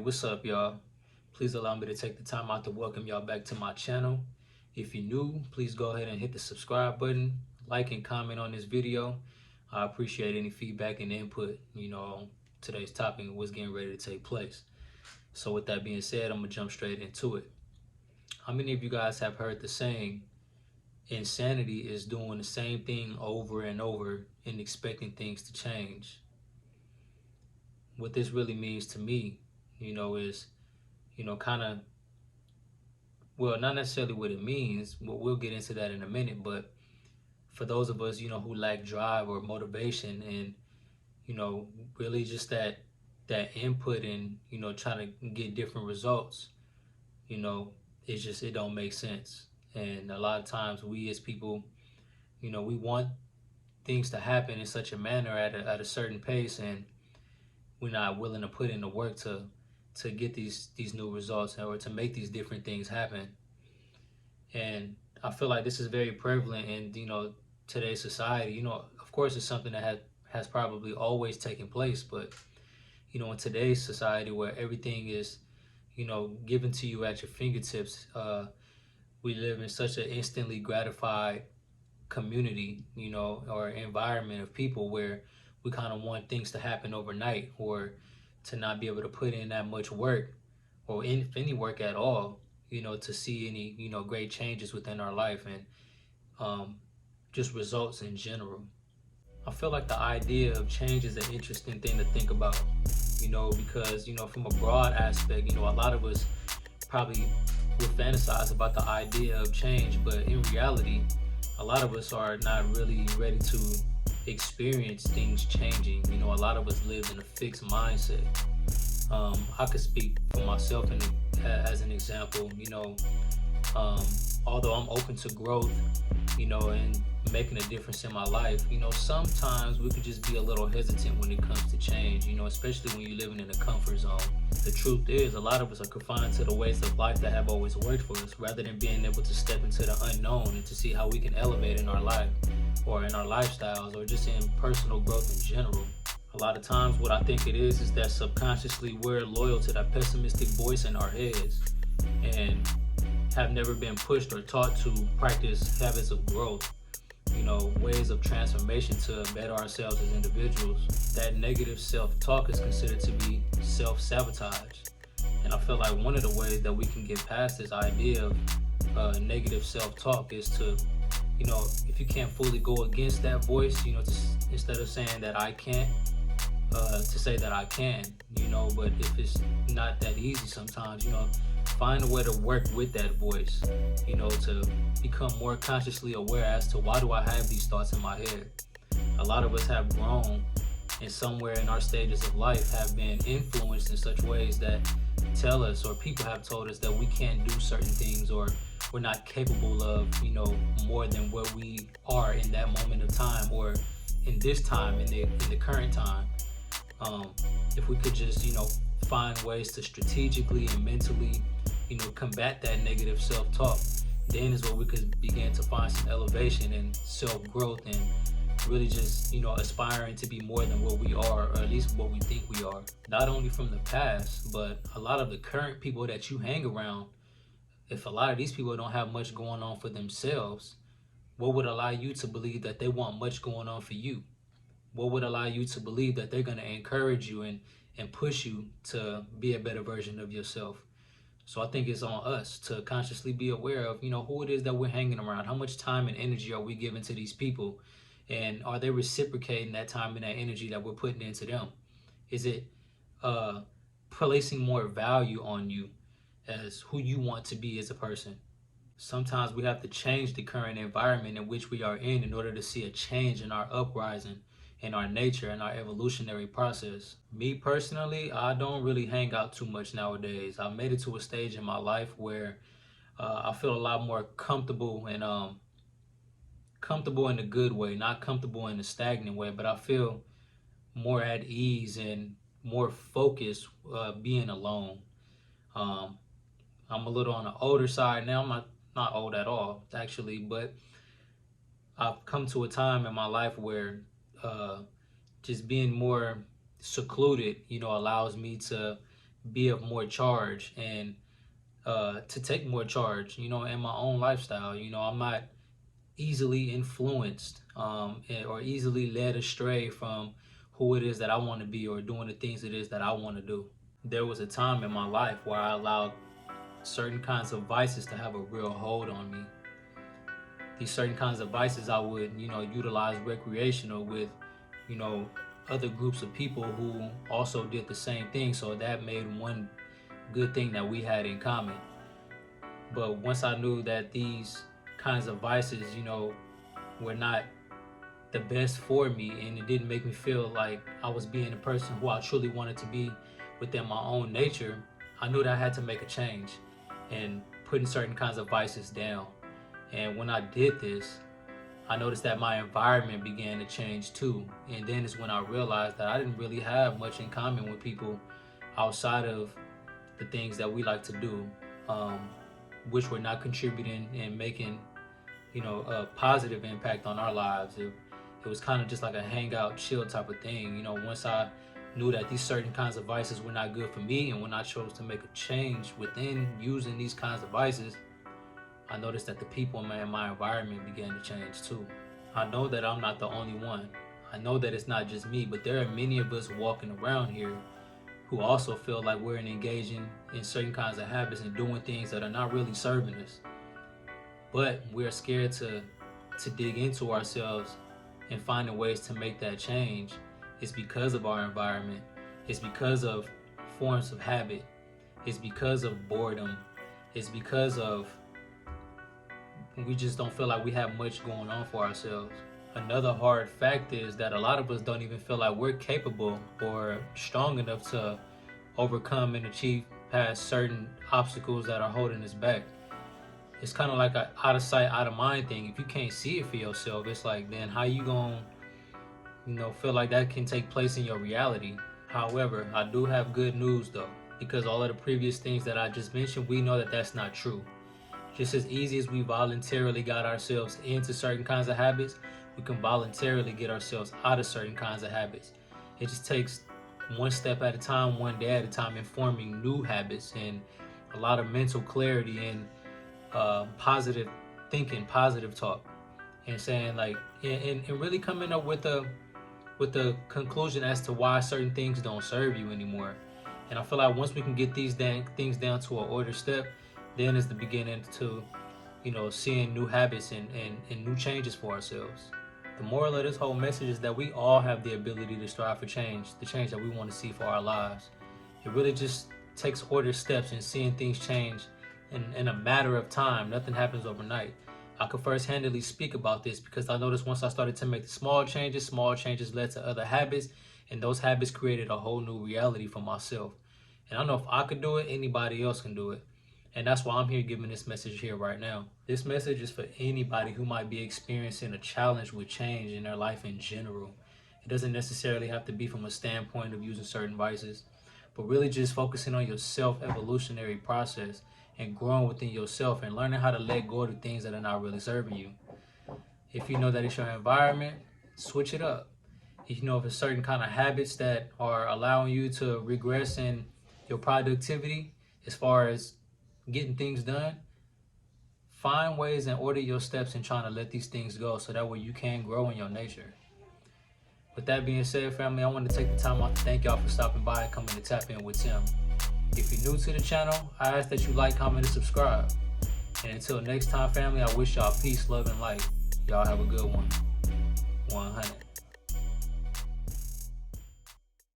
What's up, y'all? Please allow me to take the time out to welcome y'all back to my channel. If you're new, please go ahead and hit the subscribe button, like and comment on this video. I appreciate any feedback and input, on today's topic and what's getting ready to take place. So with that being said, I'm gonna jump straight into it. How many of you guys have heard the saying, insanity is doing the same thing over and over and expecting things to change? What this really means to me, is kind of, well, not necessarily what it means. We'll get into that in a minute. But for those of us, who lack drive or motivation, and really just that input and trying to get different results, you know, it don't make sense. And a lot of times, we as people, we want things to happen in such a manner at a certain pace, and we're not willing to put in the work to get these new results or to make these different things happen. And I feel like this is very prevalent in today's society. Of course, it's something that has probably always taken place, but in today's society where everything is given to you at your fingertips, we live in such an instantly gratified community, or environment of people where we kind of want things to happen overnight, or to not be able to put in that much work or any work at all, to see any, great changes within our life and just results in general. I feel like the idea of change is an interesting thing to think about, because, from a broad aspect, a lot of us probably would fantasize about the idea of change, but in reality, a lot of us are not really ready to experience things changing. A lot of us live in a fixed mindset. I could speak for myself as an example. Although I'm open to growth, and making a difference in my life, sometimes we can just be a little hesitant when it comes to change, especially when you're living in a comfort zone. The truth is, a lot of us are confined to the ways of life that have always worked for us, rather than being able to step into the unknown and to see how we can elevate in our life or in our lifestyles or just in personal growth in general. A lot of times what I think it is that subconsciously we're loyal to that pessimistic voice in our heads and have never been pushed or taught to practice habits of growth, ways of transformation to better ourselves as individuals. That negative self-talk is considered to be self-sabotage. And I feel like one of the ways that we can get past this idea of negative self-talk is to, if you can't fully go against that voice, instead of saying that I can't, to say that I can, but if it's not that easy sometimes, find a way to work with that voice, to become more consciously aware as to why do I have these thoughts in my head. A lot of us have grown and somewhere in our stages of life have been influenced in such ways that tell us, or people have told us, that we can't do certain things, or we're not capable of, more than what we are in that moment of time, or in this time, in the current time. If we could just, find ways to strategically and mentally, combat that negative self-talk, then is where we could begin to find some elevation and self-growth and really just, aspiring to be more than what we are, or at least what we think we are. Not only from the past, but a lot of the current people that you hang around, if a lot of these people don't have much going on for themselves, what would allow you to believe that they want much going on for you? What would allow you to believe that they're going to encourage you and push you to be a better version of yourself? So I think it's on us to consciously be aware of, who it is that we're hanging around. How much time and energy are we giving to these people? And are they reciprocating that time and that energy that we're putting into them? Is it placing more value on you as who you want to be as a person? Sometimes we have to change the current environment in which we are in order to see a change in our uprising, in our nature, and our evolutionary process. Me personally, I don't really hang out too much nowadays. I made it to a stage in my life where I feel a lot more comfortable, and comfortable in a good way, not comfortable in a stagnant way, but I feel more at ease and more focused being alone. Um, I'm a little on the older side now. I'm not old at all, actually, but I've come to a time in my life where just being more secluded, allows me to be of more charge and to take more charge, in my own lifestyle. I'm not easily influenced or easily led astray from who it is that I want to be or doing the things it is that I want to do. There was a time in my life where I allowed certain kinds of vices to have a real hold on me. These certain kinds of vices I would, utilize recreational with, you know, other groups of people who also did the same thing. So that made one good thing that we had in common. But once I knew that these kinds of vices, were not the best for me, and it didn't make me feel like I was being the person who I truly wanted to be within my own nature, I knew that I had to make a change and putting certain kinds of vices down. And when I did this, I noticed that my environment began to change too. And then is when I realized that I didn't really have much in common with people outside of the things that we like to do, which were not contributing and making, a positive impact on our lives. It was kind of just like a hangout, chill type of thing. Once I knew that these certain kinds of vices were not good for me, and when I chose to make a change within using these kinds of vices, I noticed that the people in my environment began to change too. I know that I'm not the only one. I know that it's not just me, but there are many of us walking around here who also feel like we're engaging in certain kinds of habits and doing things that are not really serving us. But we're scared to dig into ourselves and finding ways to make that change. It's because of our environment. It's because of forms of habit. It's because of boredom. It's because of we just don't feel like we have much going on for ourselves. Another hard fact is that a lot of us don't even feel like we're capable or strong enough to overcome and achieve past certain obstacles that are holding us back. It's kind of like an out of sight, out of mind thing. If you can't see it for yourself, it's like, then how you gonna, feel like that can take place in your reality? However, I do have good news though, because all of the previous things that I just mentioned, we know that that's not true. Just as easy as we voluntarily got ourselves into certain kinds of habits, we can voluntarily get ourselves out of certain kinds of habits. It just takes one step at a time, one day at a time, in forming new habits and a lot of mental clarity and positive thinking, positive talk, and saying like, and really coming up with a conclusion as to why certain things don't serve you anymore. And I feel like once we can get these things down to an order step, then is the beginning to, seeing new habits and new changes for ourselves. The moral of this whole message is that we all have the ability to strive for change, the change that we want to see for our lives. It really just takes order steps and seeing things change in a matter of time. Nothing happens overnight. I could first-handedly speak about this because I noticed once I started to make the small changes led to other habits, and those habits created a whole new reality for myself. And I know if I could do it, anybody else can do it. And that's why I'm here giving this message here right now. This message is for anybody who might be experiencing a challenge with change in their life in general. It doesn't necessarily have to be from a standpoint of using certain vices, but really just focusing on your self-evolutionary process and growing within yourself and learning how to let go of the things that are not really serving you. If you know that it's your environment, switch it up. If you know if it's certain kind of habits that are allowing you to regress in your productivity as far as getting things done, find ways and order your steps in trying to let these things go so that way you can grow in your nature. With that being said, family, I want to take the time out to thank y'all for stopping by and coming to Tap In with Tim. If you're new to the channel, I ask that you like, comment, and subscribe. And until next time, family, I wish y'all peace, love, and light. Y'all have a good one. 100.